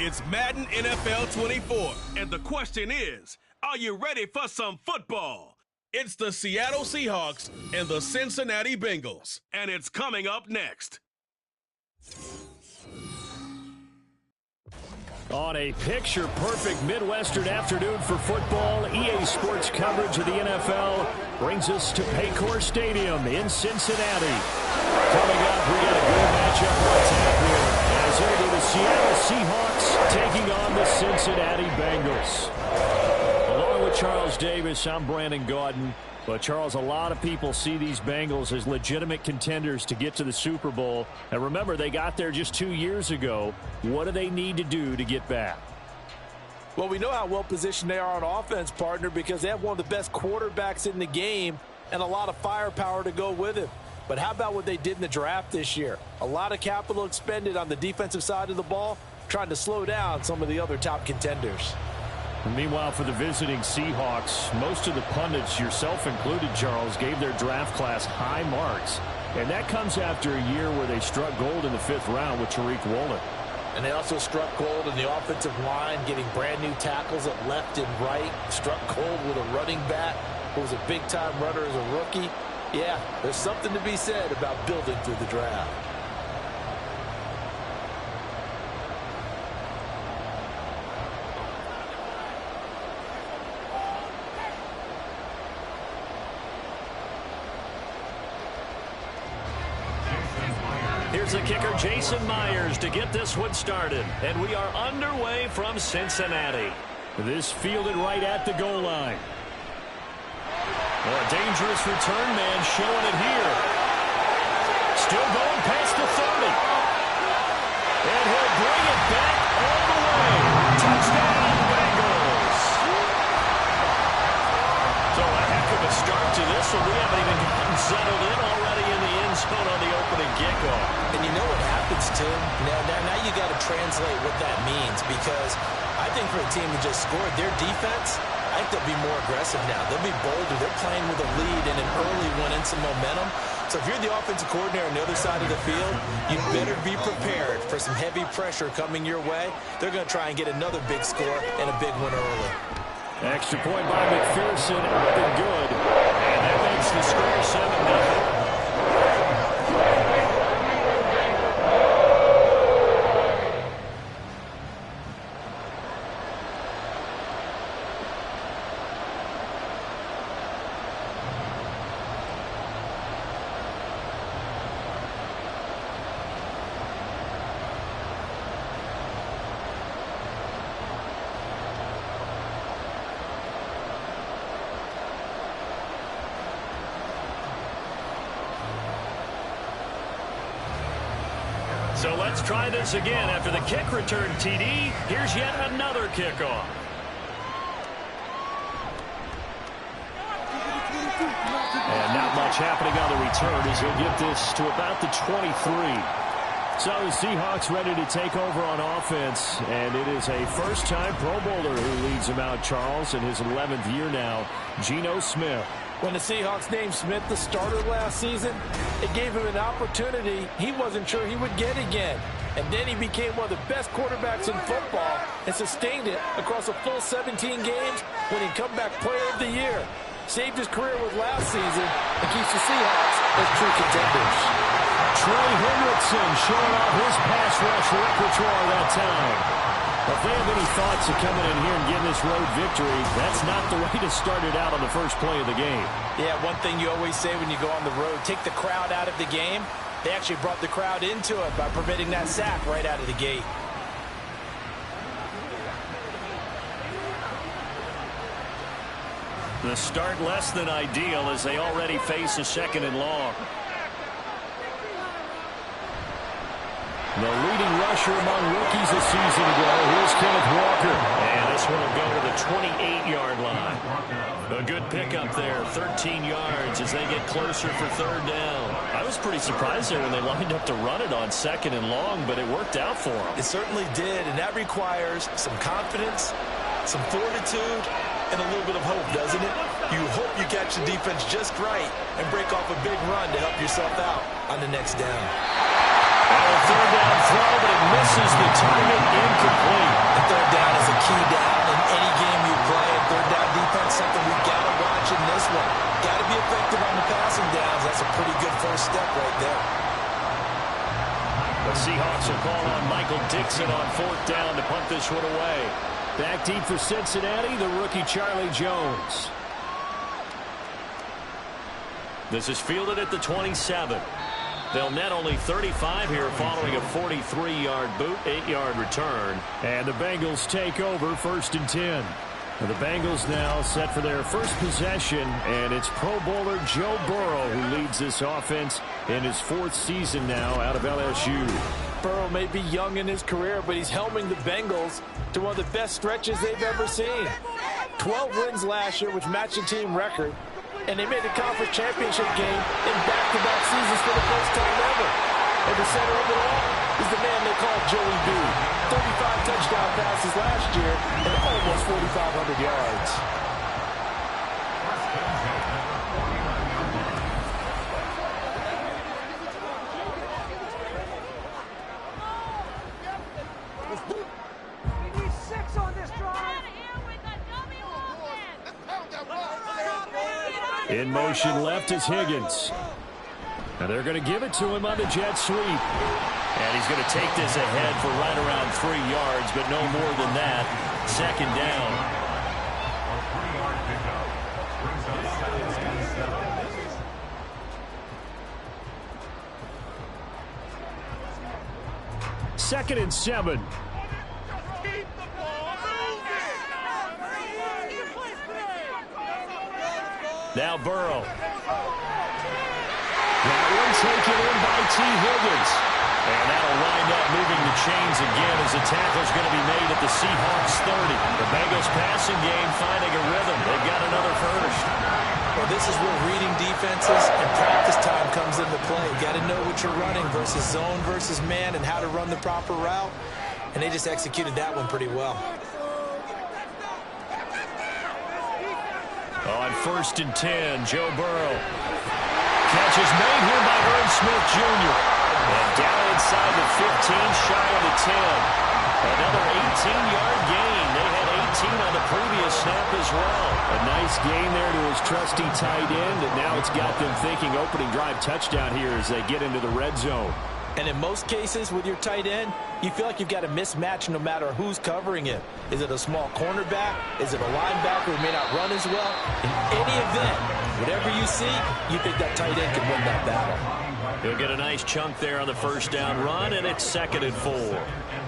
It's Madden NFL 24, and the question is, are you ready for some football? It's the Seattle Seahawks and the Cincinnati Bengals, and it's coming up next. On a picture-perfect Midwestern afternoon for football, EA Sports coverage of the NFL brings us to Paycor Stadium in Cincinnati. Coming up, we got a good matchup on tap here, as it'll be the Seattle Seahawks taking on the Cincinnati Bengals. Along with Charles Davis, I'm Brandon Gaudin. But, Charles, a lot of people see these Bengals as legitimate contenders to get to the Super Bowl. And remember, they got there just 2 years ago. What do they need to do to get back? Well, we know how well-positioned they are on offense, partner, because they have one of the best quarterbacks in the game and a lot of firepower to go with him. But how about what they did in the draft this year? A lot of capital expended on the defensive side of the ball, trying to slow down some of the other top contenders. And meanwhile, for the visiting Seahawks, most of the pundits, yourself included, Charles, gave their draft class high marks. And that comes after a year where they struck gold in the 5th round with Tariq Woolen. And they also struck gold in the offensive line, getting brand new tackles at left and right. Struck gold with a running back who was a big-time runner as a rookie. Yeah, there's something to be said about building through the draft. Here's the kicker, Jason Myers, to get this one started. And we are underway from Cincinnati. This fielded right at the goal line. A dangerous return man showing it here. Still going past the 30. And he'll bring it back all the way. Touchdown, Bengals. So a heck of a start to this one. We haven't even gotten settled in already in the end zone on the opening kickoff. And you know what happens, Tim? Now you got to translate what that means, because I think for a team that just scored, their defense, I think they'll be more aggressive now. They'll be bolder. They're playing with a lead and an early one and some momentum. So if you're the offensive coordinator on the other side of the field, you better be prepared for some heavy pressure coming your way. They're going to try and get another big score and a big one early. Extra point by McPherson, up and good. And that makes the score 7-0. So let's try this again. After the kick return, TD, here's yet another kickoff. And not much happening on the return as he'll get this to about the 23. So the Seahawks ready to take over on offense, and it is a first-time Pro Bowler who leads them out, Charles, in his 11th year now, Geno Smith. When the Seahawks named Smith the starter last season, it gave him an opportunity he wasn't sure he would get again. And then he became one of the best quarterbacks in football and sustained it across a full 17 games, winning Comeback Player of the Year. Saved his career with last season and keeps the Seahawks as true contenders. Trey Hendrickson showing off his pass rush repertoire that time. If they have any thoughts of coming in here and getting this road victory, that's not the way to start it out on the first play of the game. Yeah, one thing you always say when you go on the road, take the crowd out of the game. They actually brought the crowd into it by permitting that sack right out of the gate. The start less than ideal as they already face a 2nd and long. The leading rusher among rookies a season ago. Here's Kenneth Walker. And this one will go to the 28-yard line. A good pickup there, 13 yards as they get closer for 3rd down. I was pretty surprised there when they lined up to run it on 2nd and long, but it worked out for them. It certainly did, and that requires some confidence, some fortitude, and a little bit of hope, doesn't it? You hope you catch the defense just right and break off a big run to help yourself out on the next down. And third down throw, but it misses the target, incomplete. The third down is a key down in any game you play. And third down defense, something we've got to watch in this one. Got to be effective on the passing downs. That's a pretty good first step right there. The Seahawks will call on Michael Dixon on fourth down to punt this one away. Back deep for Cincinnati, the rookie Charlie Jones. This is fielded at the 27. They'll net only 35 here following a 43-yard boot, 8-yard return. And the Bengals take over first and 10. The Bengals now set for their first possession, and it's Pro Bowler Joe Burrow who leads this offense in his fourth season now out of LSU. Burrow may be young in his career, but he's helming the Bengals to one of the best stretches they've ever seen. 12 wins last year, which matched the team record, and they made the conference championship game in back-to-back seasons for the first time ever. At the center of it all is the man they call Joey B. 35 touchdown passes last year and almost 4,500 yards. In motion left is Higgins. Now they're going to give it to him on the jet sweep. And he's going to take this ahead for right around 3 yards, but no more than that. Second down. Second and 7. Now Burrow. That one taken in by T. Higgins. And that'll wind up moving the chains again as the tackle's going to be made at the Seahawks 30. The Bengals passing game finding a rhythm. They've got another first. Well, this is where reading defenses and practice time comes into play. You got to know what you're running versus zone versus man and how to run the proper route. And they just executed that one pretty well. On first and 10, Joe Burrow. Catch is made here by Irv Smith Jr. And down inside the 15, shy of the 10. Another 18-yard gain. They had 18 on the previous snap as well. A nice gain there to his trusty tight end, and now it's got them thinking opening drive touchdown here as they get into the red zone. And in most cases with your tight end, you feel like you've got a mismatch no matter who's covering it. Is it a small cornerback? Is it a linebacker who may not run as well? In any event, whatever you see, you think that tight end can win that battle. He'll get a nice chunk there on the first down run, and it's second and 4.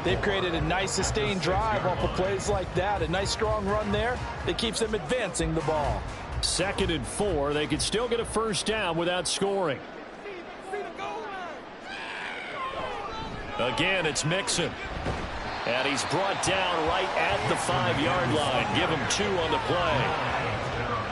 They've created a nice sustained drive off of plays like that. A nice strong run there that keeps them advancing the ball. Second and 4. They could still get a first down without scoring. Again, it's Mixon. And he's brought down right at the 5-yard line. Give him 2 on the play.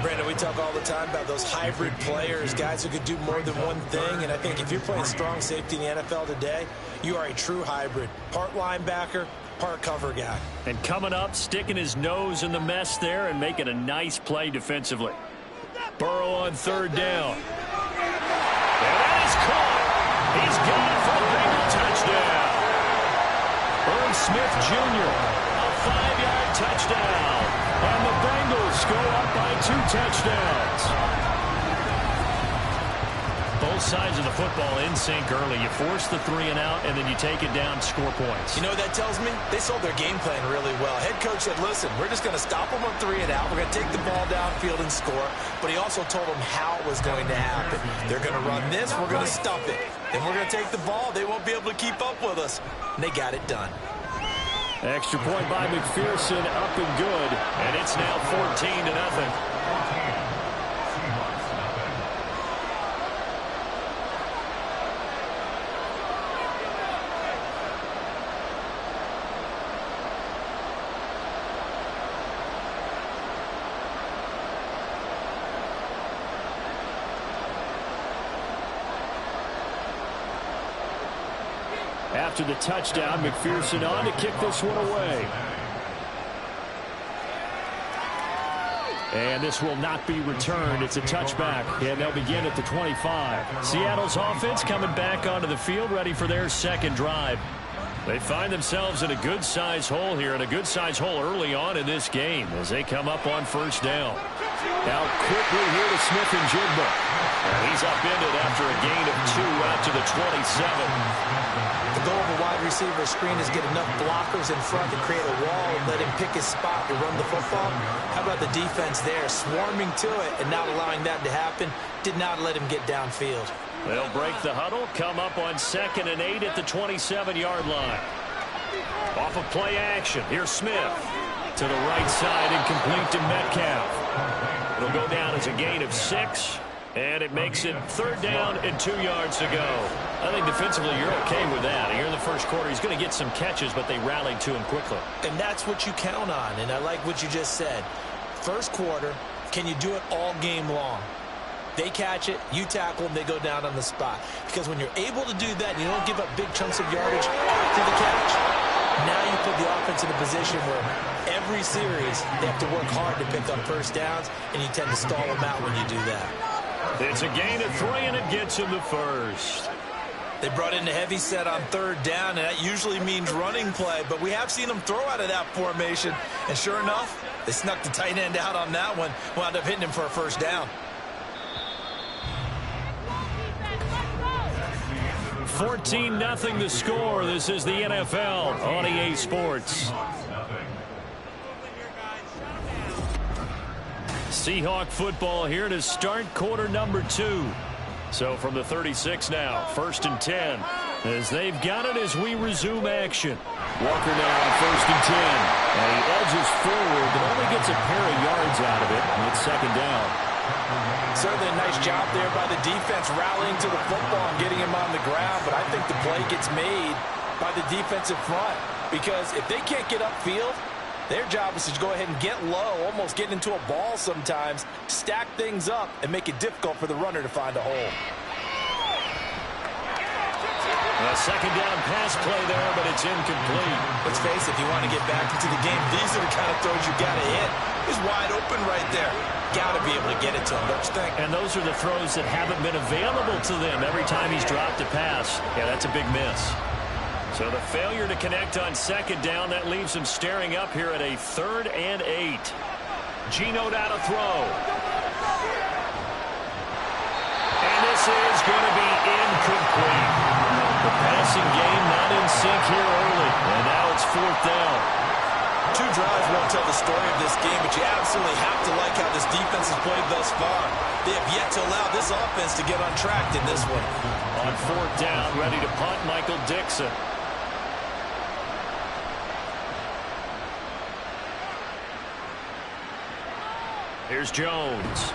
Brandon, we talk all the time about those hybrid players, guys who could do more than one thing. And I think if you're playing strong safety in the NFL today, you are a true hybrid. Part linebacker, part cover guy. And coming up, sticking his nose in the mess there and making a nice play defensively. Burrow on third down. And that is caught. He's got it for a Bengal touchdown. Irv Smith Jr., a 5-yard touchdown. And the Bengals go up by 2 touchdowns. Both sides of the football in sync early. You force the 3 and out, and then you take it down, score points. You know what that tells me? They sold their game plan really well. Head coach said, listen, we're just going to stop them on 3 and out. We're going to take the ball downfield and score. But he also told them how it was going to happen. They're going to run this. We're going to stuff it. Then we're going to take the ball. They won't be able to keep up with us. And they got it done. Extra point by McPherson, up and good. And it's now 14-0. After the touchdown, McPherson on to kick this one away. And this will not be returned. It's a touchback, and they'll begin at the 25. Seattle's offense coming back onto the field, ready for their second drive. They find themselves in a good-sized hole here, and a good-sized hole early on in this game as they come up on first down. Now quickly here to Smith and Jigba. He's upended after a gain of 2 out to the 27. The goal of a wide receiver screen is get enough blockers in front to create a wall and let him pick his spot to run the football. How about the defense there, swarming to it and not allowing that to happen? Did not let him get downfield. They'll break the huddle, come up on 2nd and 8 at the 27-yard line. Off of play action, here's Smith. To the right side and complete to Metcalf. It'll go down as a gain of 6. And it makes it 3rd down and 2 yards to go. I think defensively you're okay with that. Here in the first quarter, he's going to get some catches, but they rallied to him quickly. And that's what you count on, and I like what you just said. First quarter, can you do it all game long? They catch it, you tackle them, they go down on the spot. Because when you're able to do that and you don't give up big chunks of yardage after the catch, now you put the offense in a position where every series they have to work hard to pick up first downs, and you tend to stall them out when you do that. It's a gain of 3, and it gets him the first. They brought in a heavy set on 3rd down, and that usually means running play, but we have seen them throw out of that formation, and sure enough, they snuck the tight end out on that one, wound up hitting him for a first down. 14-0 the score. This is the NFL on EA Sports. Seahawk football here to start quarter number 2. So from the 36 now, 1st and 10, as they've got it as we resume action. Walker now on 1st and 10, and he edges forward, but only gets a pair of yards out of it, and it's 2nd down. Certainly a nice job there by the defense rallying to the football and getting him on the ground, but I think the play gets made by the defensive front, because if they can't get upfield, their job is to go ahead and get low, almost get into a ball sometimes, stack things up, and make it difficult for the runner to find a hole. A 2nd down pass play there, but it's incomplete. Let's face it, if you want to get back into the game, these are the kind of throws you got to hit. He's wide open right there. Got to be able to get it to him, don't you think? And those are the throws that haven't been available to them every time he's dropped a pass. Yeah, that's a big miss. So the failure to connect on 2nd down, that leaves him staring up here at a 3rd and 8. Geno down to throw. And this is going to be incomplete. The passing game not in sync here early. And now it's 4th down. 2 drives won't tell the story of this game, but you absolutely have to like how this defense has played thus far. They have yet to allow this offense to get on track in this one. On 4th down, ready to punt, Michael Dixon. Here's Jones.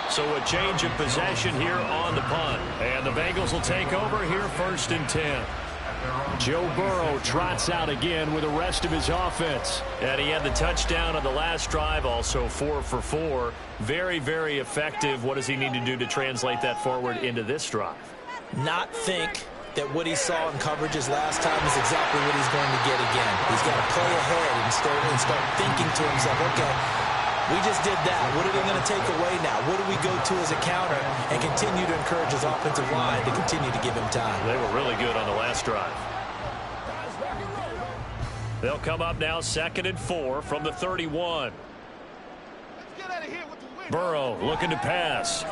So a change of possession here on the punt. And the Bengals will take over here 1st and 10. Joe Burrow trots out again with the rest of his offense. And he had the touchdown on the last drive, also 4 for 4. Very, very effective. What does he need to do to translate that forward into this drive? Not think that what he saw in coverages last time is exactly what he's going to get again. He's got to play ahead and start thinking to himself, okay, we just did that. What are they going to take away now? What do we go to as a counter? And continue to encourage his offensive line to continue to give him time. They were really good on the last drive. They'll come up now 2nd and 4 from the 31. Burrow looking to pass.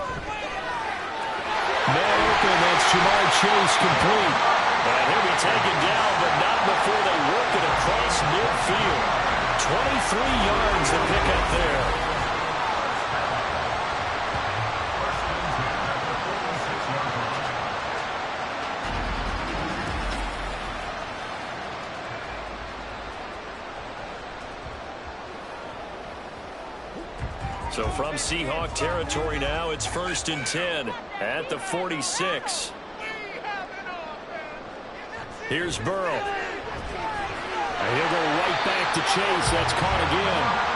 Man open, that's Jamar Chase complete. And he'll be taken down, but not before they work it across midfield. 23 yards to pick up there. So from Seahawk territory now, it's 1st and 10 at the 46. Here's Burrow. And he'll go right back to Chase. That's caught again.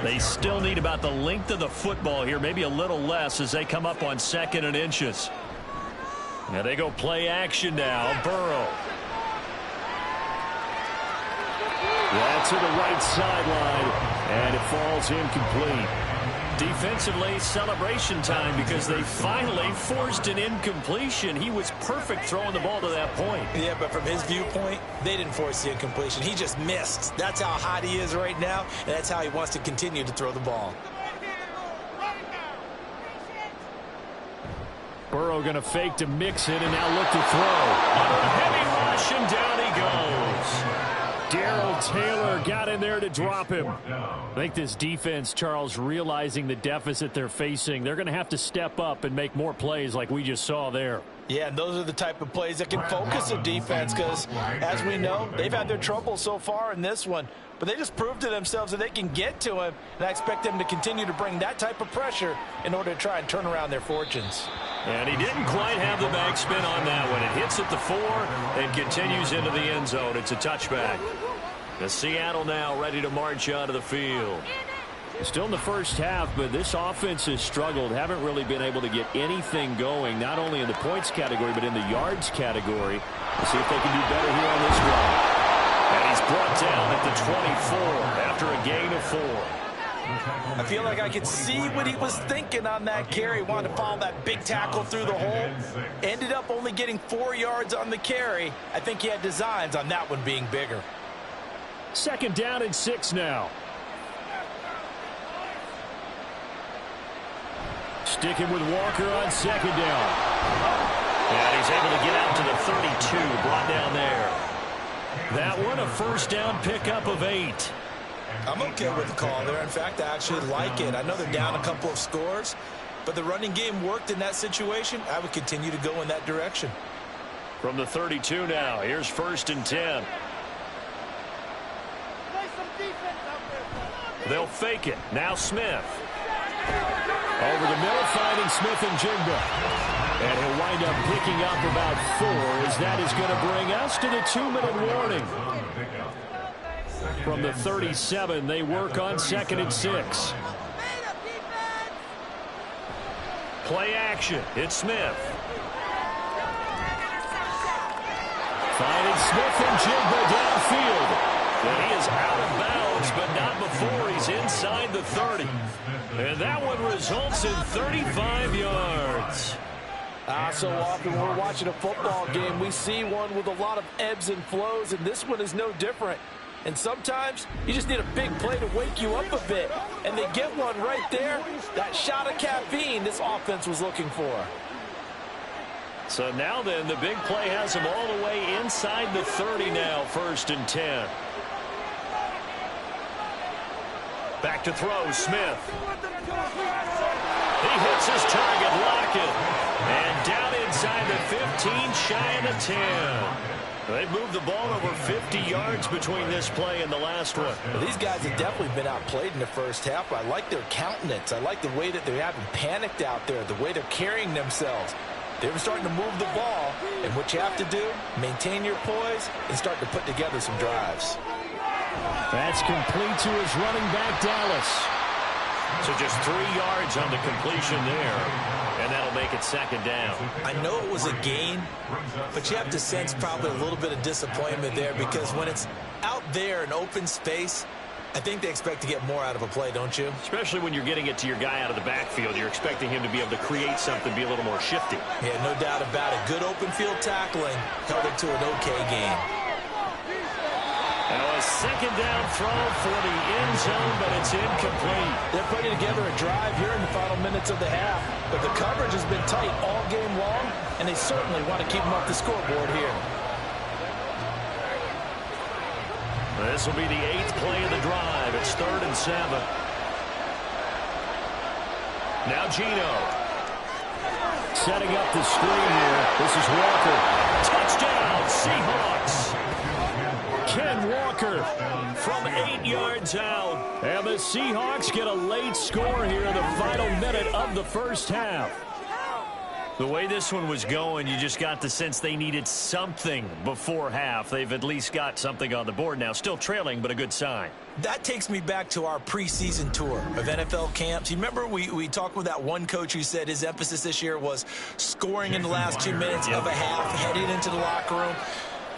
They They still need about the length of the football here, maybe a little less as they come up on 2nd and inches. Now they go play action now. Burrow. That's to the right sideline, and it falls incomplete. Defensively, celebration time because they finally forced an incompletion. He was perfect throwing the ball to that point. Yeah, but from his viewpoint, they didn't force the incompletion. He just missed. That's how hot he is right now, and that's how he wants to continue to throw the ball. Burrow going to fake to mix it and now look to throw. Under a heavy rush, and down he goes. Darrell Taylor got in there to drop him. I think this defense, Charles, realizing the deficit they're facing, they're going to have to step up and make more plays like we just saw there. Yeah, and those are the type of plays that can focus a defense because, as we know, they've had their trouble so far in this one. But they just proved to themselves that they can get to him, and I expect them to continue to bring that type of pressure in order to try and turn around their fortunes. And he didn't quite have the backspin on that one. It hits at the 4 and continues into the end zone. It's a touchback. The Seattle now ready to march out of the field. Still in the first half, but this offense has struggled. Haven't really been able to get anything going, not only in the points category, but in the yards category. We'll see if they can do better here on this drive. And he's brought down at the 24 after a gain of 4. I feel like I could see what he was thinking on that carry. Wanted to follow that big tackle through the hole. Ended up only getting 4 yards on the carry. I think he had designs on that one being bigger. 2nd down and 6 now. Sticking with Walker on 2nd down. And he's able to get out to the 32, brought down there. That one a 1st down pickup of 8. I'm okay with the call there. In fact, I actually like it. I know they're down a couple of scores, but the running game worked in that situation. I would continue to go in that direction. From the 32 now, here's 1st and 10. They'll fake it. Now Smith. Over the middle, finding Smith and Jigba. And he'll wind up picking up about 4, as that is going to bring us to the 2-minute warning. From the 37, they work on 2nd and 6. Play action. It's Smith. Finding Smith and Jigba downfield. And he is out of bounds, but not before he's inside the 30. And that one results in 35 yards. So often we're watching a football game, we see one with a lot of ebbs and flows, and this one is no different. And sometimes you just need a big play to wake you up a bit. And they get one right there. That shot of caffeine this offense was looking for. So now then, the big play has them all the way inside the 30 now, 1st and 10. Back to throw, Smith. He hits his target, Lockett. And down inside the 15, shy of the 10. They've moved the ball over 50 yards between this play and the last one. Well, these guys have definitely been outplayed in the first half. I like their countenance. I like the way that they haven't panicked out there, the way they're carrying themselves. They're starting to move the ball, and what you have to do, maintain your poise and start to put together some drives. That's complete to his running back, Dallas. So just 3 yards on the completion there, and that'll make it 2nd down. I know it was a gain, but you have to sense probably a little bit of disappointment there because when it's out there in open space, I think they expect to get more out of a play, don't you? Especially when you're getting it to your guy out of the backfield. You're expecting him to be able to create something, be a little more shifty. Yeah, no doubt about it. Good open field tackling held it to an okay game. Now a 2nd down throw for the end zone, but it's incomplete. They're putting together a drive here in the final minutes of the half, but the coverage has been tight all game long, and they certainly want to keep them off the scoreboard here. This will be the 8th play of the drive. It's 3rd and 7. Now Gino. Setting up the screen here. This is Walker. Touchdown, Seahawks. Ken Walker from 8 yards out. And the Seahawks get a late score here in the final minute of the first half. The way this one was going, you just got the sense they needed something before half. They've at least got something on the board now. Still trailing, but a good sign. That takes me back to our preseason tour of NFL camps. You remember we talked with that one coach who said his emphasis this year was scoring in the last 2 minutes of a half, heading into the locker room.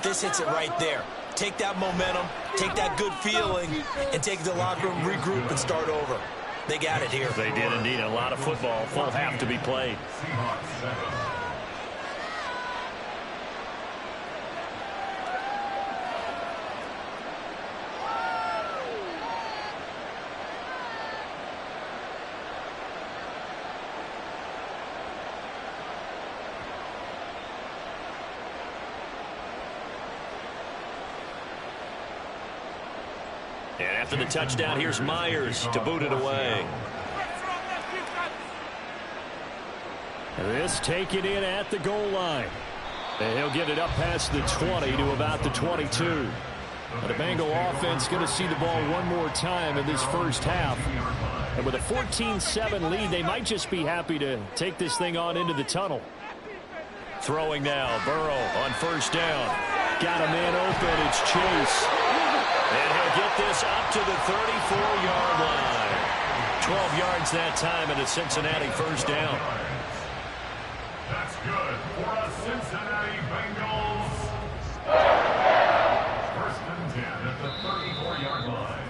This hits it right there. Take that momentum, take that good feeling, and take the locker room, regroup, and start over. They got it here. They did indeed. A lot of football, full half to be played. And after the touchdown, here's Myers to boot it away. This taken in at the goal line. And he'll get it up past the 20 to about the 22. But the Bengal offense going to see the ball one more time in this first half. And with a 14-7 lead, they might just be happy to take this thing on into the tunnel. Throwing now, Burrow on first down. Got a man open, it's Chase. And he'll get this up to the 34-yard line. 12 yards that time and a Cincinnati first down. That's good for a Cincinnati Bengals. First and 10 at the 34-yard line.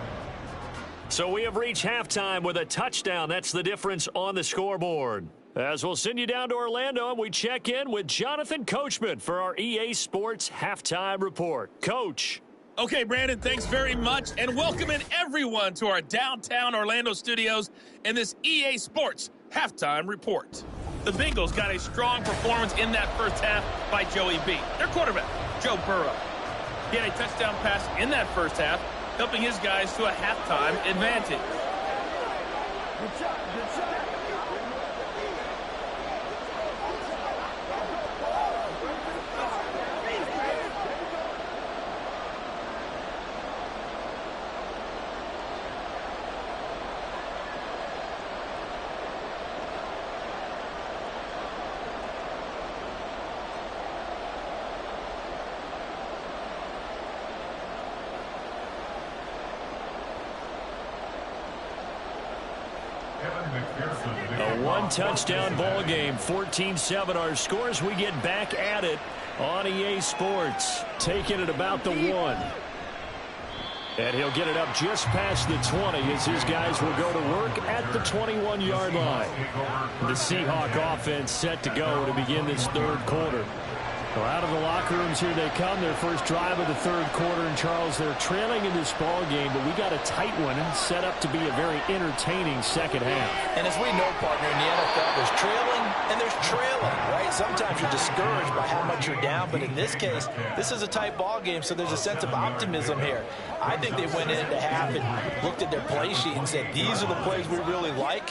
So we have reached halftime with a touchdown. That's the difference on the scoreboard. As we'll send you down to Orlando, and we check in with Jonathan Coachman for our EA Sports Halftime Report. Coach. Okay, Brandon, thanks very much, and welcome in everyone to our downtown Orlando studios and this EA Sports Halftime Report. The Bengals got a strong performance in that first half by Joey B, their quarterback, Joe Burrow. He had a touchdown pass in that first half, helping his guys to a halftime advantage. Good shot, good shot. A one-touchdown ball game, 14-7 our scores. We get back at it on EA Sports. Taking it about the 1. And he'll get it up just past the 20 as his guys will go to work at the 21-yard line. The Seahawks offense set to go to begin this third quarter. Well, out of the locker rooms here they come. Their first drive of the third quarter. And, Charles, they're trailing in this ball game, but we got a tight one set up to be a very entertaining second half. And as we know, partner, in the NFL, there's trailing and there's trailing, right? Sometimes you're discouraged by how much you're down, but in this case, this is a tight ball game, so there's a sense of optimism here. I think they went into half and looked at their play sheet and said, these are the plays we really like.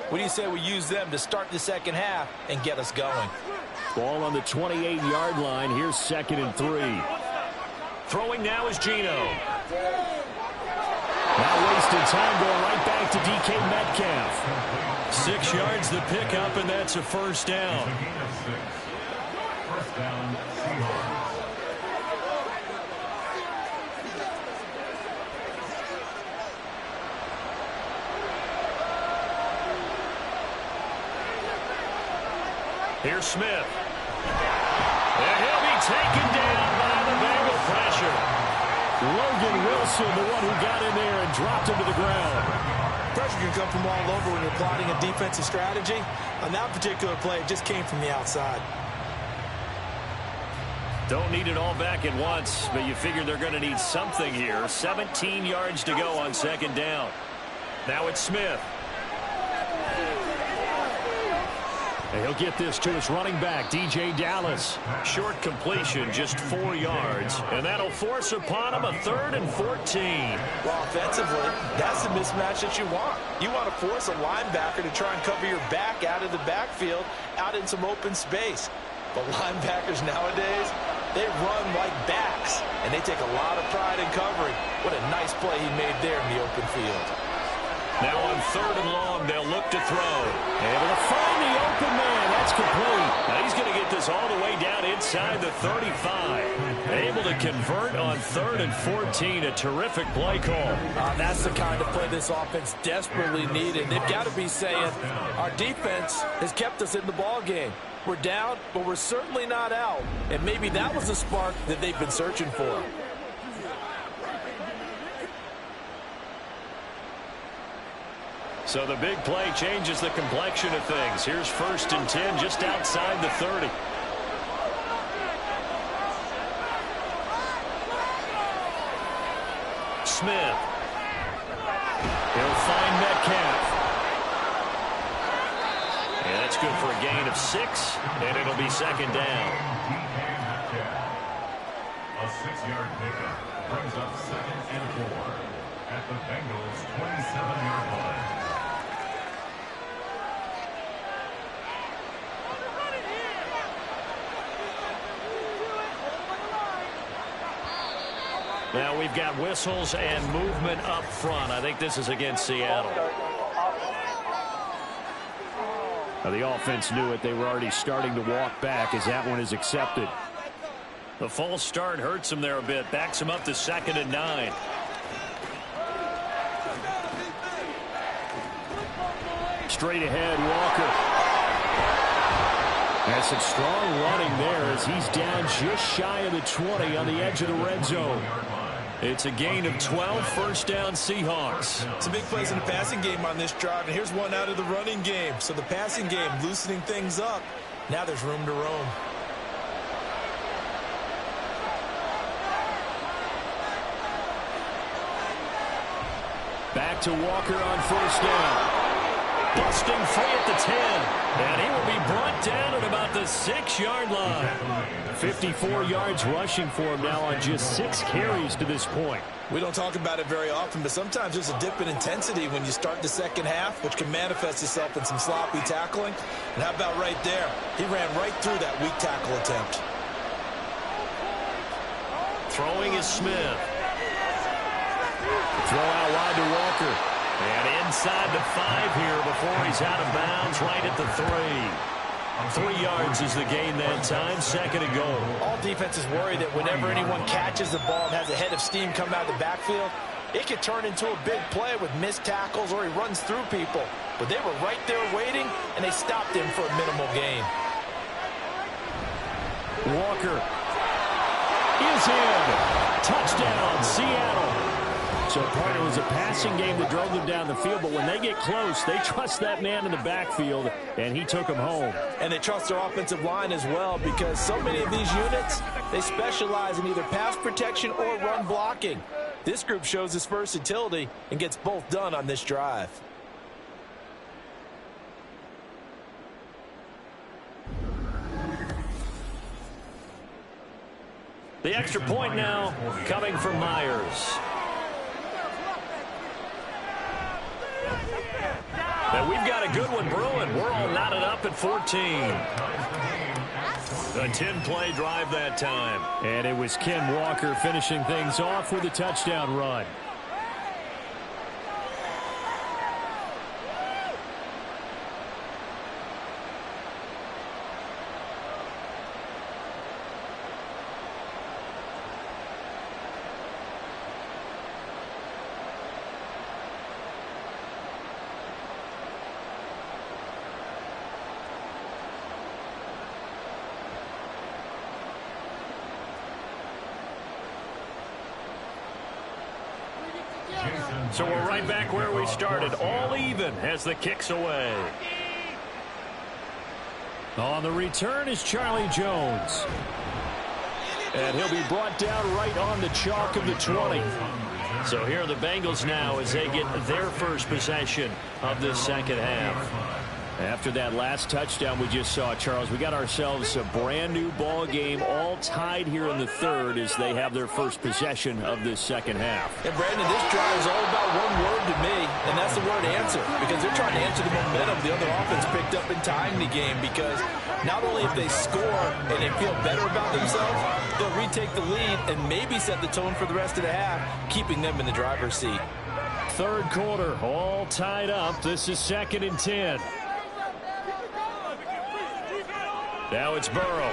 What do you say we use them to start the second half and get us going? Ball on the 28-yard line. Here's 2nd and 3. Throwing now is Geno. Not wasting time, going right back to DK Metcalf. 6 yards the pickup, and that's a first down. First down, Seahawks. Here's Smith. And he'll be taken down by the Bengal pressure. Logan Wilson, the one who got in there and dropped him to the ground. Pressure can come from all over when you're plotting a defensive strategy. On that particular play, it just came from the outside. Don't need it all back at once, but you figure they're going to need something here. 17 yards to go on second down. Now it's Smith. And he'll get this to his running back, DJ Dallas. Short completion, just 4 yards. And that'll force upon him a 3rd and 14. Well, offensively, that's the mismatch that you want. You want to force a linebacker to try and cover your back out of the backfield, out in some open space. But linebackers nowadays, they run like backs, and they take a lot of pride in covering. What a nice play he made there in the open field. Now on 3rd and long, they'll look to throw. Able to find the open man. That's complete. get this all the way down inside the 35. Able to convert on 3rd and 14. A terrific play call. That's the kind of play this offense desperately needed. They've got to be saying, our defense has kept us in the ball game. We're down, but we're certainly not out. And maybe that was the spark that they've been searching for. So the big play changes the complexion of things. Here's 1st and 10 just outside the 30. Smith. He'll find Metcalf. And that's good for a gain of 6, and it'll be 2nd down. A 6-yard pickup brings up 2nd and 4 at the Bengals' 27-yard line. Now we've got whistles and movement up front. I think this is against Seattle. Now the offense knew it. They were already starting to walk back as that one is accepted. The false start hurts him there a bit. Backs him up to 2nd and 9. Straight ahead, Walker. There's some strong running there as he's down just shy of the 20 on the edge of the red zone. It's a gain of 12, 1st down Seahawks. Some big plays in the passing game on this drive, and here's one out of the running game. So the passing game loosening things up. Now there's room to roam. Back to Walker on 1st down. Busting free at the 10. And he will be brought down at about the 6-yard line. 54 yards rushing for him now on just 6 carries to this point. We don't talk about it very often, but sometimes there's a dip in intensity when you start the second half, which can manifest itself in some sloppy tackling. And how about right there? He ran right through that weak tackle attempt. Throwing is Smith. Throw out wide to Walker. And inside the 5 here before he's out of bounds right at the 3. 3 yards is the gain that time. 2nd and goal. All defenses worry that whenever anyone catches the ball and has a head of steam come out of the backfield, it could turn into a big play with missed tackles or he runs through people. But they were right there waiting, and they stopped him for a minimal gain. Walker is in. Touchdown, Seattle. So part it was a passing game that drove them down the field, but when they get close, they trust that man in the backfield, and he took them home. And they trust their offensive line as well, because so many of these units, they specialize in either pass protection or run blocking. This group shows its versatility and gets both done on this drive. The extra point now coming from Myers. And we've got a good one brewing. We're all knotted up at 14. A 10-play drive that time. And it was Ken Walker finishing things off with a touchdown run. So we're right back where we started, all even as the kick's away. On the return is Charlie Jones. And he'll be brought down right on the chalk of the 20. So here are the Bengals now as they get their first possession of this second half. After that last touchdown we just saw, Charles, we got ourselves a brand new ball game, all tied here in the 3rd as they have their first possession of this second half. And Brandon, this drive is all about one word to me, and that's the word answer, because they're trying to answer the momentum the other offense picked up in tying the game, because not only if they score and they feel better about themselves, they'll retake the lead and maybe set the tone for the rest of the half, keeping them in the driver's seat. 3rd quarter, all tied up. This is 2nd and 10. Now it's Burrow.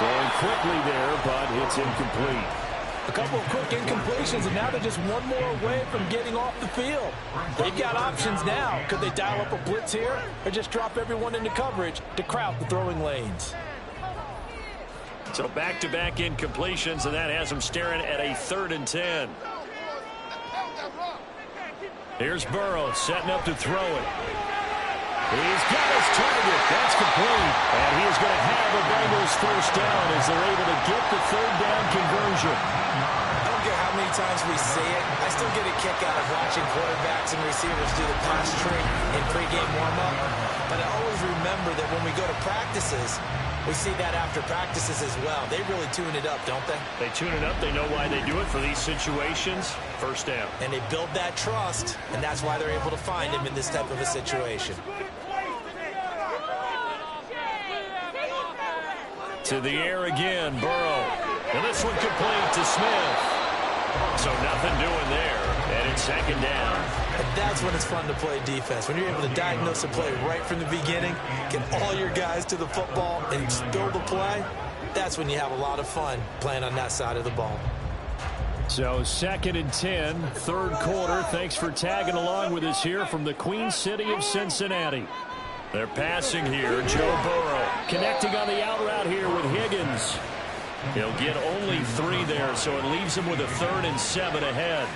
Going quickly there, but it's incomplete. A couple of quick incompletions, and now they're just one more away from getting off the field. They've got options now. Could they dial up a blitz here or just drop everyone into coverage to crowd the throwing lanes? So back-to-back incompletions, and that has them staring at a 3rd and 10. Here's Burrow setting up to throw it. He's got his target. That's complete. And he is going to have the Bengals first down as they're able to get the 3rd down conversion. I don't care how many times we say it. I still get a kick out of watching quarterbacks and receivers do the pass tree in pregame warm-up. But I always remember that when we go to practices, we see that after practices as well. They really tune it up, don't they? They tune it up. They know why they do it for these situations. First down. And they build that trust, and that's why they're able to find him in this type of a situation. To the air again, Burrow. And this one complete to Smith. So nothing doing there. And it's 2nd down. And that's when it's fun to play defense. When you're able to diagnose a play right from the beginning, get all your guys to the football and build the play, that's when you have a lot of fun playing on that side of the ball. So 2nd and 10, 3rd quarter. Thanks for tagging along with us here from the Queen City of Cincinnati. They're passing here. Joe Burrow connecting on the out route here with Higgins. He'll get only 3 there, so it leaves him with a 3rd and 7 ahead.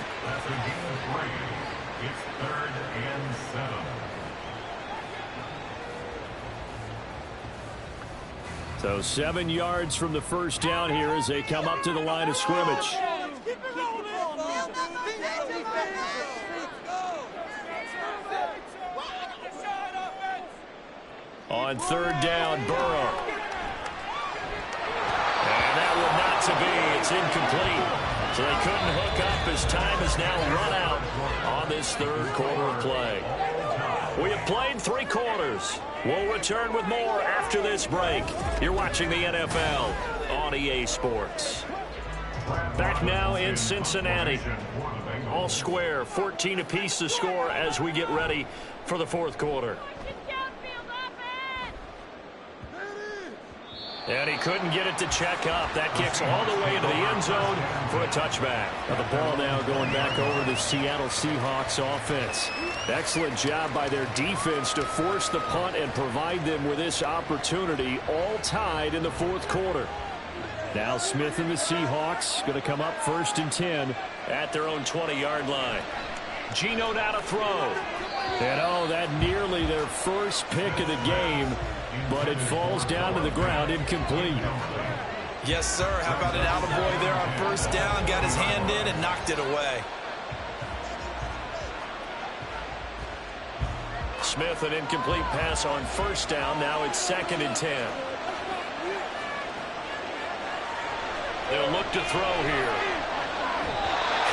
It's 3rd and 7. So 7 yards from the first down here as they come up to the line of scrimmage. On 3rd down, Burrow. And that one not to be. It's incomplete. So they couldn't hook up as time is now run out on this 3rd quarter of play. We have played 3 quarters. We'll return with more after this break. You're watching the NFL on EA Sports. Back now in Cincinnati. All square, 14 apiece to score as we get ready for the 4th quarter. And he couldn't get it to check up. That kicks all the way into the end zone for a touchback. Now the ball now going back over to Seattle Seahawks offense. Excellent job by their defense to force the punt and provide them with this opportunity, all tied in the 4th quarter. Now Smith and the Seahawks going to come up 1st and 10 at their own 20-yard line. Geno now to throw. And oh, that nearly their first pick of the game. But it falls down to the ground, incomplete. Yes, sir. How about an attaboy there on 1st down? Got his hand in and knocked it away. Smith, an incomplete pass on 1st down. Now it's 2nd and 10. They'll look to throw here.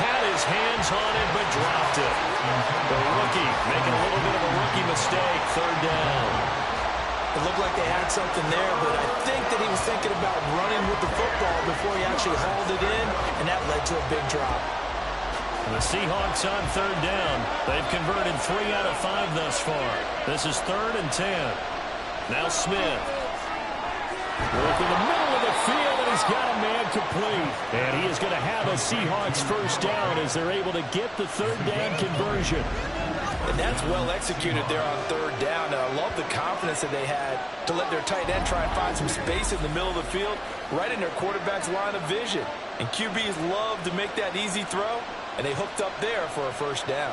Had his hands on it, but dropped it. The rookie making a little bit of a rookie mistake. 3rd down. It looked like they had something there, but I think that he was thinking about running with the football before he actually hauled it in, and that led to a big drop. The Seahawks on 3rd down. They've converted 3 out of 5 thus far. This is 3rd and 10. Now Smith. Work in the middle of the field, and he's got a man complete. And he is going to have a Seahawks first down as they're able to get the 3rd down conversion. And that's well executed there on 3rd down. And I love the confidence that they had to let their tight end try and find some space in the middle of the field, right in their quarterback's line of vision. And QBs love to make that easy throw, and they hooked up there for a first down.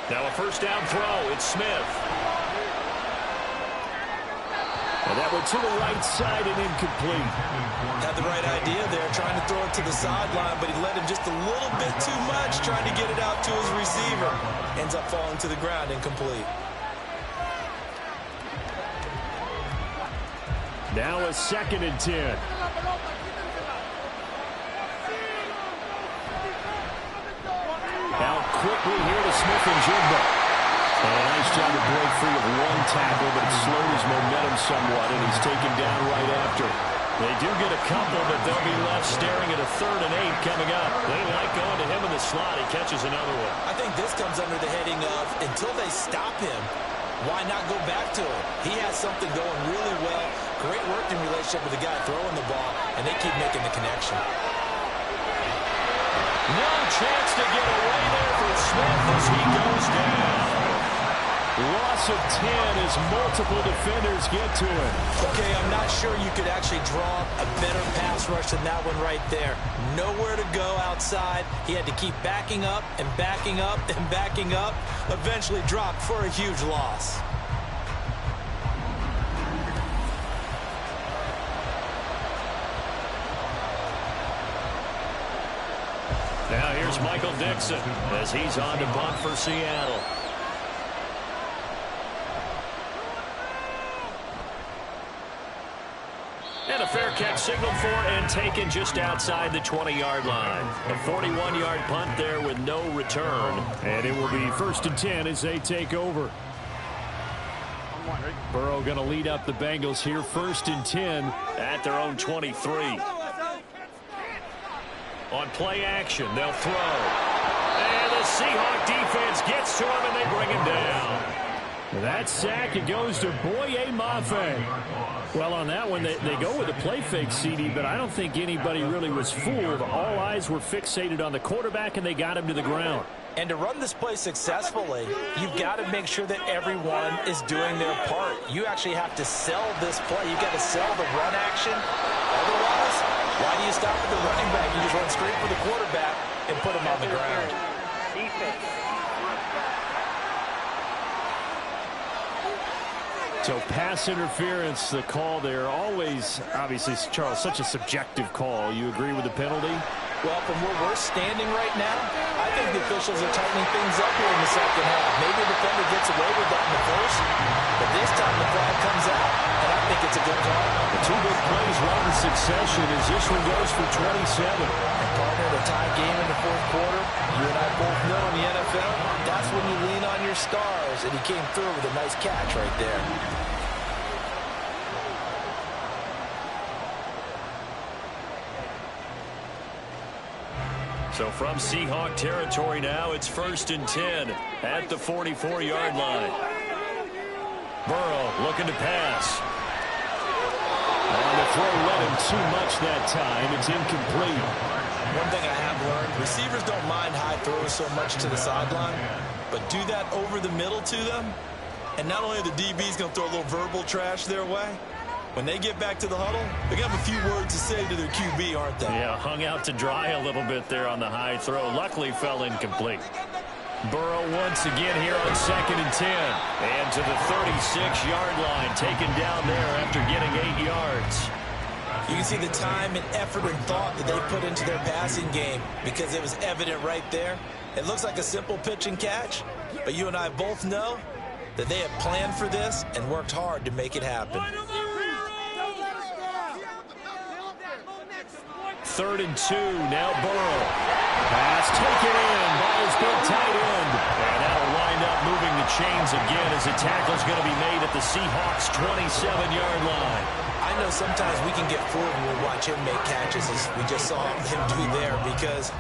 Now a first down throw. It's Smith. And that one to the right side and incomplete. Had the right idea there, trying to throw it to the sideline, but he let him just a little bit too much, trying to get it out to his receiver. Ends up falling to the ground, incomplete. Now a 2nd and 10. Now quickly here to Smith and Jigba. And a nice job to break free of one tackle, but it slowed his momentum somewhat, and he's taken down right after. They do get a couple, but they'll be left staring at a 3rd and 8 coming up. They like going to him in the slot. He catches another one. I think this comes under the heading of, until they stop him, why not go back to him? He has something going really well. Great working relationship with the guy throwing the ball, and they keep making the connection. No chance to get away there for Smith as he goes down. Loss of 10 as multiple defenders get to him. Okay, I'm not sure you could actually draw a better pass rush than that one right there. Nowhere to go outside. He had to keep backing up and backing up and backing up. Eventually dropped for a huge loss. Now here's Michael Dixon as he's on to punt for Seattle. And a fair catch signaled for and taken just outside the 20-yard line. A 41-yard punt there with no return. And it will be 1st and 10 as they take over. Burrow going to lead up the Bengals here. 1st and 10 at their own 23. On play action, they'll throw. And the Seahawks defense gets to him, and they bring him down. That sack, it goes to Boye Mafe. Well, on that one, they go with a play fake, CD, but I don't think anybody really was fooled. All eyes were fixated on the quarterback, and they got him to the ground. And to run this play successfully, you've got to make sure that everyone is doing their part. You actually have to sell this play. You've got to sell the run action. Otherwise, why do you stop at the running back? You just run straight for the quarterback and put him on the ground. So pass interference, the call there. Always, obviously, Charles, such a subjective call. You agree with the penalty? Well, from where we're standing right now, I think the officials are tightening things up here in the second half. Maybe the defender gets away with that in the first, but this time the flag comes out, and I think it's a good call. The 2 big plays run in succession as this one goes for 27. And partner, the tie game in the 4th quarter, you and I both know in the NFL, that's when you lean on your stars, and he came through with a nice catch right there. So from Seahawk territory now, it's 1st and 10 at the 44-yard line. Burrow looking to pass. On the throw, let him too much that time. It's incomplete. One thing I have learned, receivers don't mind high throws so much to the sideline, but do that over the middle to them, and not only are the DBs going to throw a little verbal trash their way, when they get back to the huddle, they're going to have a few words to say to their QB, aren't they? Yeah, hung out to dry a little bit there on the high throw. Luckily fell incomplete. Burrow once again here on 2nd and 10. And to the 36-yard line, taken down there after getting 8 yards. You can see the time and effort and thought that they put into their passing game because it was evident right there. It looks like a simple pitch and catch, but you and I both know that they have planned for this and worked hard to make it happen. 3rd and 2, now Burrow. Pass taken in by his big tight end. And that'll wind up moving the chains again as the tackle's going to be made at the Seahawks' 27-yard line. I know sometimes we can get fooled when we watch him make catches, as we just saw him do there, because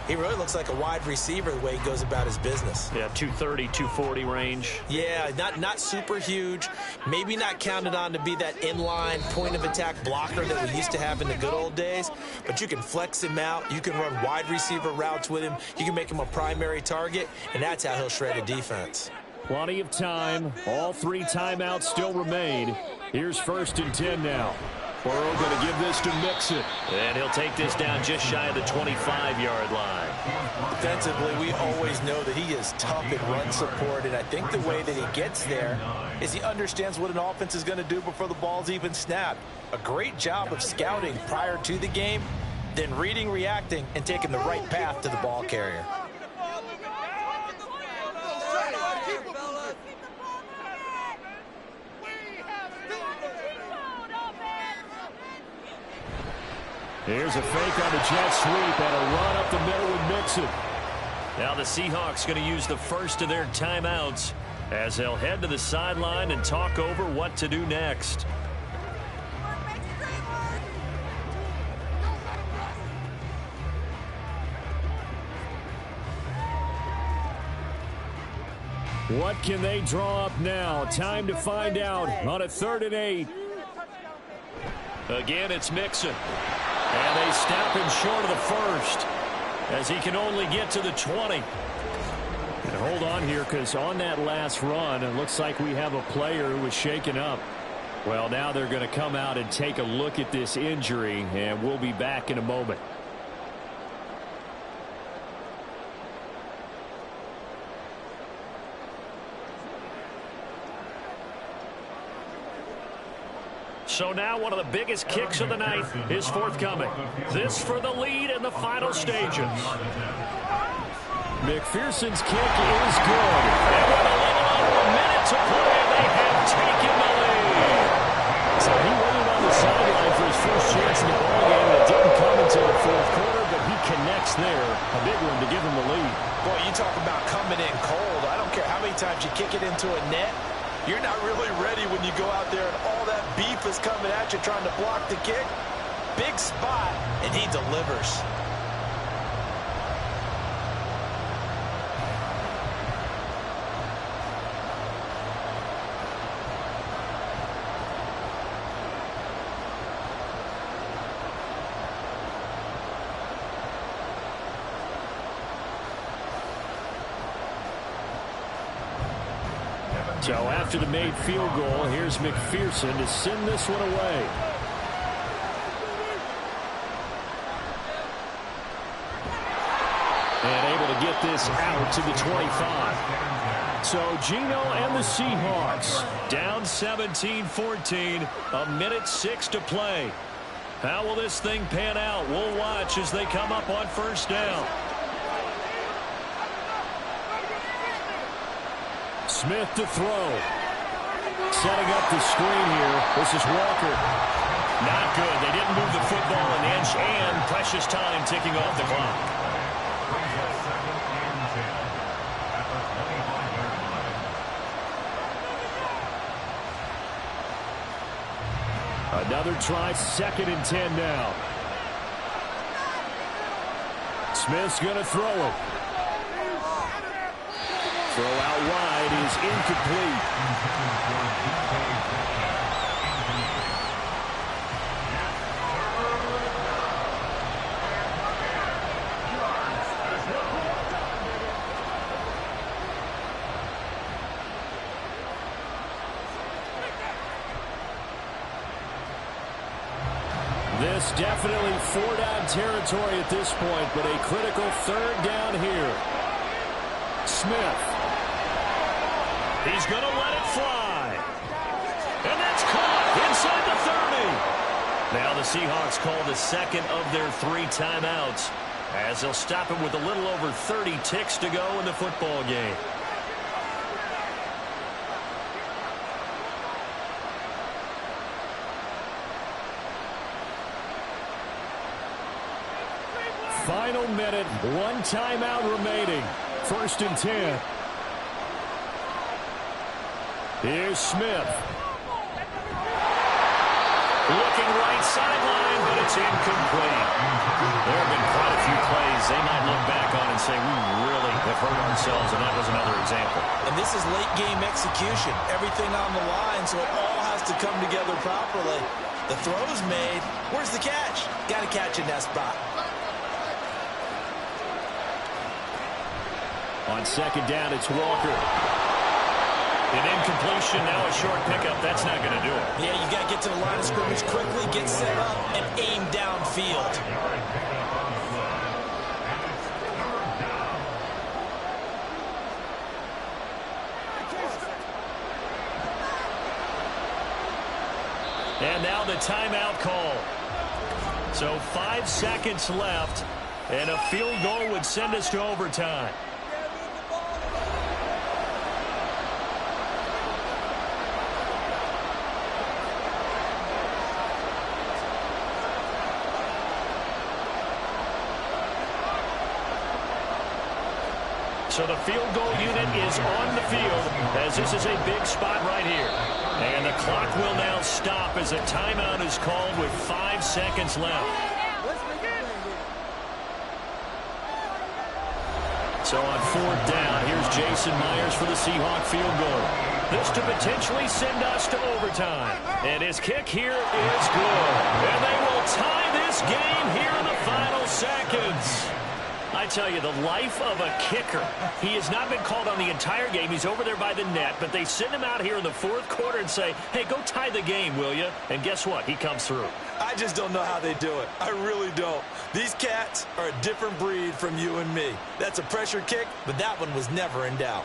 he really looks like a wide receiver the way he goes about his business. Yeah, 230, 240 range. Yeah, not super huge. Maybe not counted on to be that inline point-of-attack blocker that we used to have in the good old days. But you can flex him out. You can run wide receiver routes with him. You can make him a primary target, and that's how he'll shred a defense. Plenty of time. All 3 timeouts still remain. Here's 1st and 10 now. Burrow going to give this to Mixon. And he'll take this down just shy of the 25-yard line. Defensively, we always know that he is tough in run support, and I think the way that he gets there is he understands what an offense is going to do before the ball's even snapped. A great job of scouting prior to the game, then reading, reacting, and taking the right path to the ball carrier. Here's a fake on the jet sweep and a run up the middle with Mixon. Now the Seahawks going to use the first of their timeouts as they'll head to the sideline and talk over what to do next. What can they draw up now? Time to find out on a 3rd and 8. Again, it's Mixon. And they stop him short of the first as he can only get to the 20. And hold on here, because on that last run, it looks like we have a player who was shaken up. Well, now they're going to come out and take a look at this injury, and we'll be back in a moment. So now one of the biggest kicks of the night is forthcoming. This for the lead in the final stages. McPherson's kick is good. And with a little over a minute to play, they have taken the lead. So he waited on the sideline for his first chance in the ballgame, and it didn't come until the 4th quarter, but he connects there. A big one to give him the lead. Boy, you talk about coming in cold. I don't care how many times you kick it into a net. You're not really ready when you go out there and all that beef is coming at you trying to block the kick. Big spot, and he delivers. So after the made field goal, here's McPherson to send this one away. And able to get this out to the 25. So Gino and the Seahawks down 17-14, a minute 6 to play. How will this thing pan out? We'll watch as they come up on 1st down. Smith to throw. Setting up the screen here. This is Walker. Not good. They didn't move the football an inch, and precious time ticking off the clock. Another try, 2nd and 10 now. Smith's going to throw it. Throw out wide is incomplete. This definitely 4-down territory at this point, but a critical 3rd down here. Smith. He's going to let it fly. And that's caught inside the 30. Now the Seahawks call the 2nd of their 3 timeouts as they'll stop him with a little over 30 ticks to go in the football game. Final minute, 1 timeout remaining. 1st and 10. Here's Smith. Looking right sideline, but it's incomplete. There have been quite a few plays they might look back on and say, we really have hurt ourselves, and that was another example. And this is late-game execution. Everything on the line, so it all has to come together properly. The throw's made. Where's the catch? Got to catch in that spot. On 2nd down, it's Walker. An incompletion, now a short pickup. That's not going to do it. Yeah, you got to get to the line of scrimmage quickly, get set up, and aim downfield. And now the timeout call. So 5 seconds left, and a field goal would send us to overtime. So the field goal unit is on the field as this is a big spot right here. And the clock will now stop as a timeout is called with 5 seconds left. So on 4th down, here's Jason Myers for the Seahawks field goal. This to potentially send us to overtime. And his kick here is good. And they will tie this game here in the final seconds. I tell you, the life of a kicker. He has not been called on the entire game. He's over there by the net, but they send him out here in the fourth quarter and say, hey, go tie the game, will you? And guess what? He comes through. I just don't know how they do it. I really don't. These cats are a different breed from you and me. That's a pressure kick, but that one was never in doubt.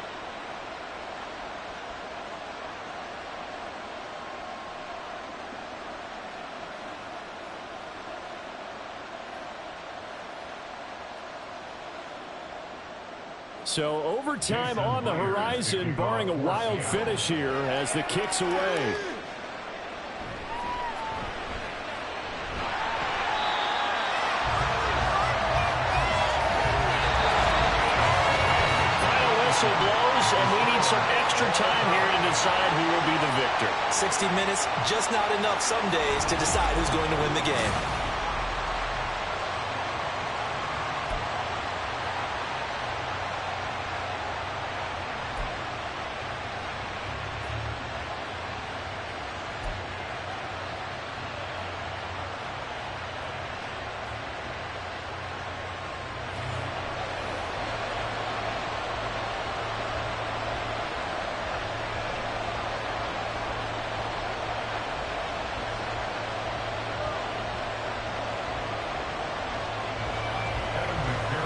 So overtime on the horizon, barring a wild finish here as the kick's away. Final whistle blows, and we need some extra time here to decide who will be the victor. 60 minutes, just not enough some days to decide who's going to win the game.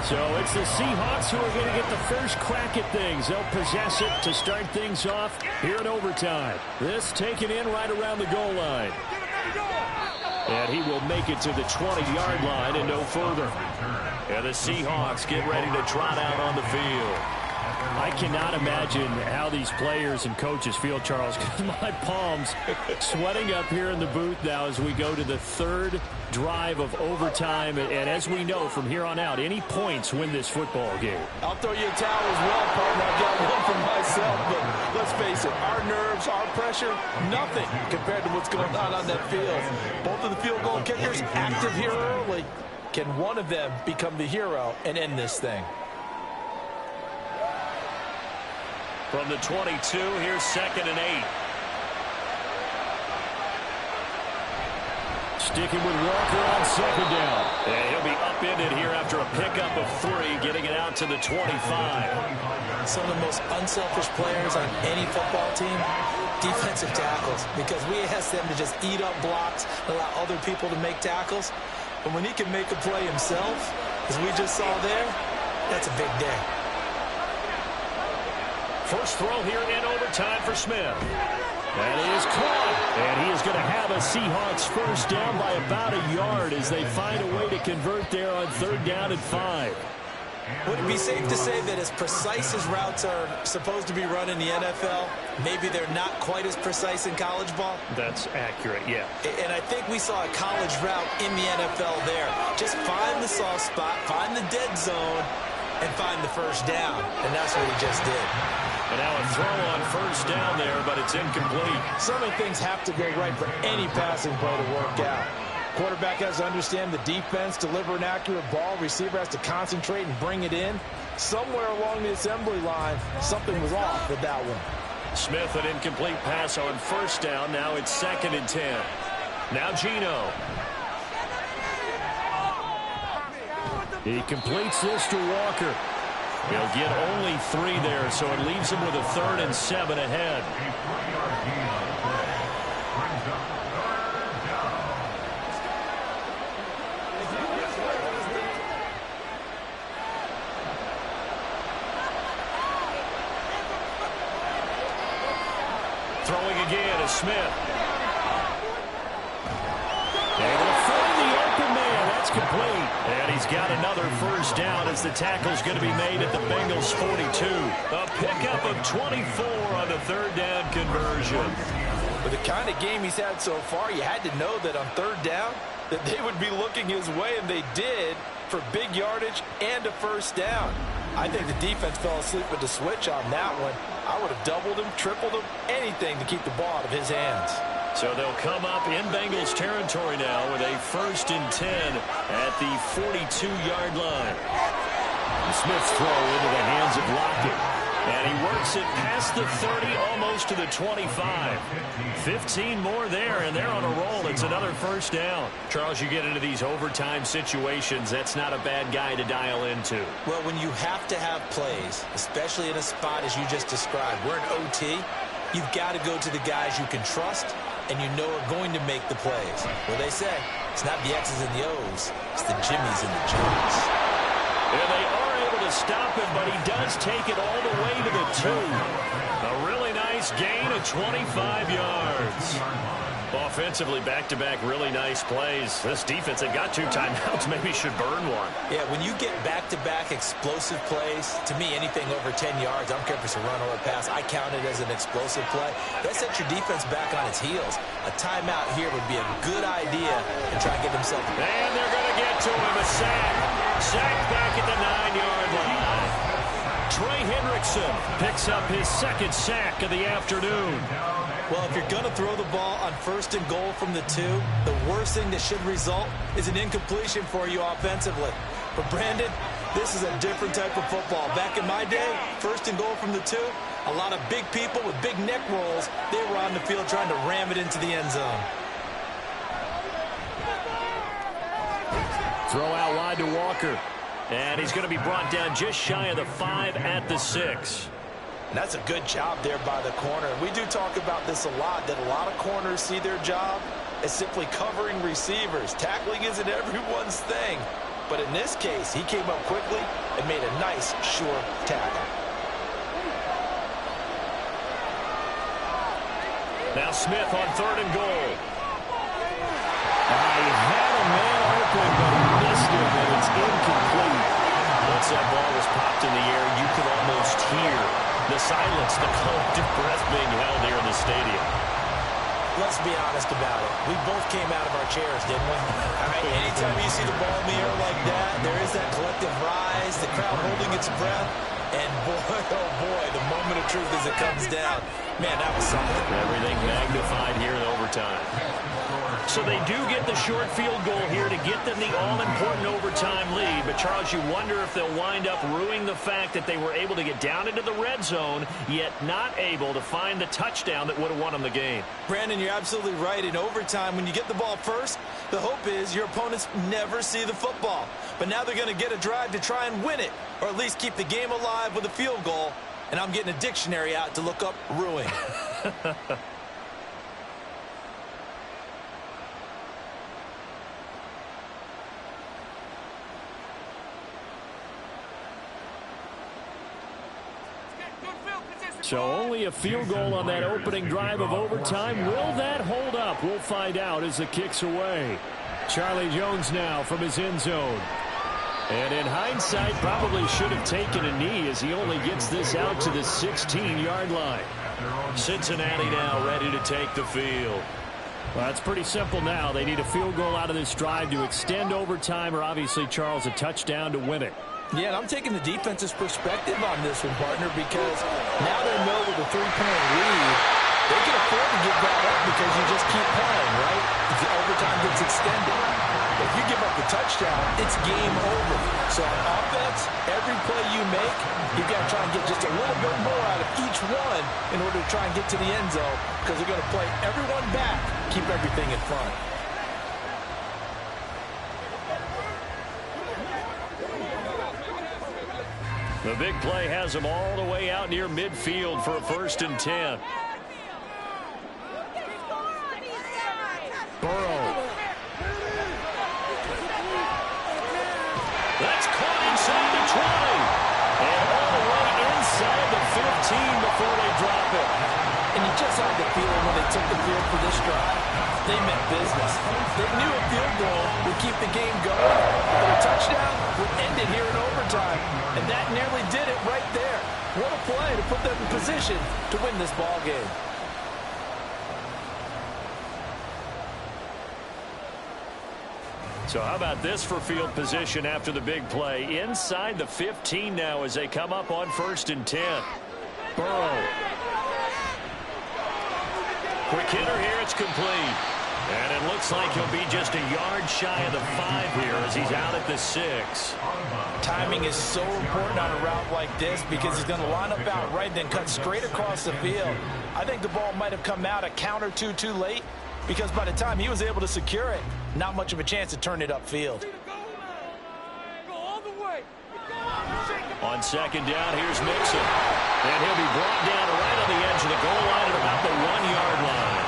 So it's the Seahawks who are going to get the first crack at things. They'll possess it to start things off here in overtime. This taken in right around the goal line. And he will make it to the 20-yard line and no further. And the Seahawks get ready to trot out on the field. I cannot imagine how these players and coaches feel, Charles, because my palms sweating up here in the booth now as we go to the third drive of overtime. And as we know, from here on out, any points win this football game. I'll throw you a towel as well, partner. I've got one for myself, but let's face it, our nerves, our pressure, nothing compared to what's going on that field. Both of the field goal kickers active here early. Can one of them become the hero and end this thing? From the 22, here's 2nd and 8. Sticking with Walker on 2nd down. And he'll be upended here after a pickup of 3, getting it out to the 25. Some of the most unselfish players on any football team, defensive tackles, because we ask them to just eat up blocks, allow other people to make tackles. But when he can make a play himself, as we just saw there, that's a big day. First throw here in overtime for Smith. That is caught. And he is going to have a Seahawks first down by about a yard as they find a way to convert there on 3rd down and 5. Would it be safe to say that as precise as routes are supposed to be run in the NFL, maybe they're not quite as precise in college ball? That's accurate, yeah. And I think we saw a college route in the NFL there. Just find the soft spot, find the dead zone, and find the first down. And that's what he just did. And now a throw on 1st down there, but it's incomplete. So many things have to go right for any passing play to work out. Quarterback has to understand the defense, deliver an accurate ball. Receiver has to concentrate and bring it in. Somewhere along the assembly line, something was off with that one. Smith, an incomplete pass on 1st down. Now it's 2nd and 10. Now Geno. He completes this to Walker. He'll get only 3 there, so it leaves him with a 3rd and 7 ahead. Throwing again is Smith. Able to find the open man. That's complete. And he's got another first down as the tackle's going to be made at the Bengals 42. A pickup of 24 on the 3rd down conversion. With the kind of game he's had so far, you had to know that on 3rd down that they would be looking his way, and they did, for big yardage and a first down. I think the defense fell asleep with the switch on that one. I would have doubled him, tripled him, anything to keep the ball out of his hands. So they'll come up in Bengals territory now with a 1st and 10 at the 42-yard line. Smith's throw into the hands of Lockett. takes it past the 30, almost to the 25. 15 more there, and they're on a roll. It's another first down. Charles, you get into these overtime situations, that's not a bad guy to dial into. Well, when you have to have plays, especially in a spot as you just described, we're in OT, you've got to go to the guys you can trust and you know are going to make the plays. Well, they say it's not the X's and the O's, it's the Jimmys and the Joes. And they are able to stop him, but he does take it all the way to the 2. A really nice gain of 25 yards. Offensively, back-to-back really nice plays. This defense, they've got 2 timeouts, maybe should burn one. Yeah, when you get back-to-back explosive plays, to me, anything over 10 yards, I don't care if it's a run or a pass, I count it as an explosive play. That sets your defense back on its heels. A timeout here would be a good idea and try and get themselves. And they're going to get to him, a sack. Sack back at the 9-yard line. Trey Hendrickson picks up his 2nd sack of the afternoon. Well, if you're going to throw the ball on 1st and goal from the 2, the worst thing that should result is an incompletion for you offensively. But, Brandon, this is a different type of football. Back in my day, 1st and goal from the 2, a lot of big people with big neck rolls, they were on the field trying to ram it into the end zone. Throw out wide to Walker. And he's going to be brought down just shy of the 5 at the 6. And that's a good job there by the corner. We do talk about this a lot, that a lot of corners see their job as simply covering receivers. Tackling isn't everyone's thing. But in this case, he came up quickly and made a nice, sure tackle. Now Smith on 3rd and goal. He had a man open, but he missed it, and it's incomplete. Once that ball was popped in the air, you could almost hear the silence, the collective breath being held here in the stadium. Let's be honest about it. We both came out of our chairs, didn't we? All right, anytime you see the ball in the air like that, there is that collective rise, the crowd holding its breath, and boy, oh boy, the moment of truth as it comes down. Man, that was something. Everything magnified here in overtime. So they do get the short field goal here to get them the all-important overtime lead. But, Charles, you wonder if they'll wind up ruining the fact that they were able to get down into the red zone, yet not able to find the touchdown that would have won them the game. Brandon, you're absolutely right. In overtime, when you get the ball first, the hope is your opponents never see the football. But now they're going to get a drive to try and win it, or at least keep the game alive with a field goal. And I'm getting a dictionary out to look up ruin. So only a field goal on that opening drive of overtime. Will that hold up? We'll find out as the kick's away. Charlie Jones now from his end zone. And in hindsight, probably should have taken a knee as he only gets this out to the 16-yard line. Cincinnati now ready to take the field. Well, it's pretty simple now. They need a field goal out of this drive to extend overtime, or obviously, Charles, a touchdown to win it. Yeah, and I'm taking the defense's perspective on this one, partner, because now they know with a 3-point lead, they can afford to give that up because you just keep playing, right? If the overtime gets extended. But if you give up the touchdown, it's game over. So on offense, every play you make, you've got to try and get just a little bit more out of each one in order to try and get to the end zone, because they're going to play everyone back, keep everything in front. The big play has them all the way out near midfield for a 1st and 10. Burrow. That's caught inside the 20. And all the way inside the 15 before they drop it. And you just had the feeling when they took the field for this drive, they meant business. They knew a field goal would keep the game going, but a touchdown would end it here in overtime. And that nearly did it right there. What a play to put them in position to win this ball game. So how about this for field position after the big play? Inside the 15 now as they come up on 1st and 10. Burrow. Quick hitter here, it's complete. And it looks like he'll be just a yard shy of the 5 here as he's out at the 6. Timing is so important on a route like this because he's going to line up out right, then cut straight across the field. I think the ball might have come out a count or two too late because by the time he was able to secure it, not much of a chance to turn it upfield. On second down, here's Mixon. And he'll be brought down right on the edge of the goal line at about the 1-yard line.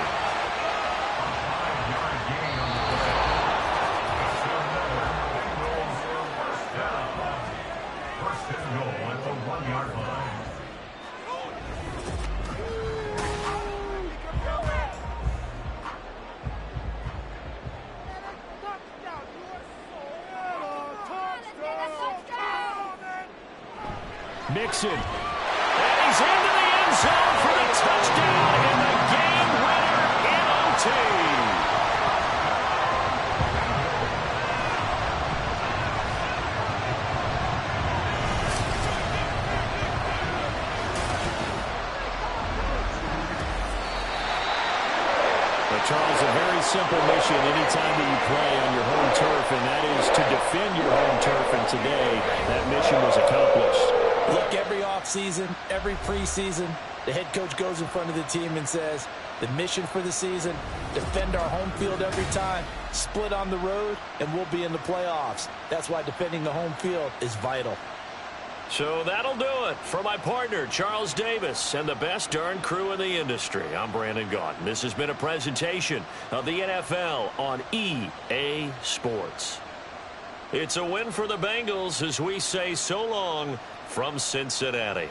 Mixon, and he's into the end zone for the touchdown and the game winner in OT. But Charles, a very simple mission anytime that you play on your home turf, and that is to defend your home turf, and today that mission was accomplished. Look, every offseason, every preseason, the head coach goes in front of the team and says, the mission for the season, defend our home field every time, split on the road, and we'll be in the playoffs. That's why defending the home field is vital. So that'll do it for my partner, Charles Davis, and the best darn crew in the industry. I'm Brandon Gaudin. This has been a presentation of the NFL on EA Sports. It's a win for the Bengals as we say so long from Cincinnati.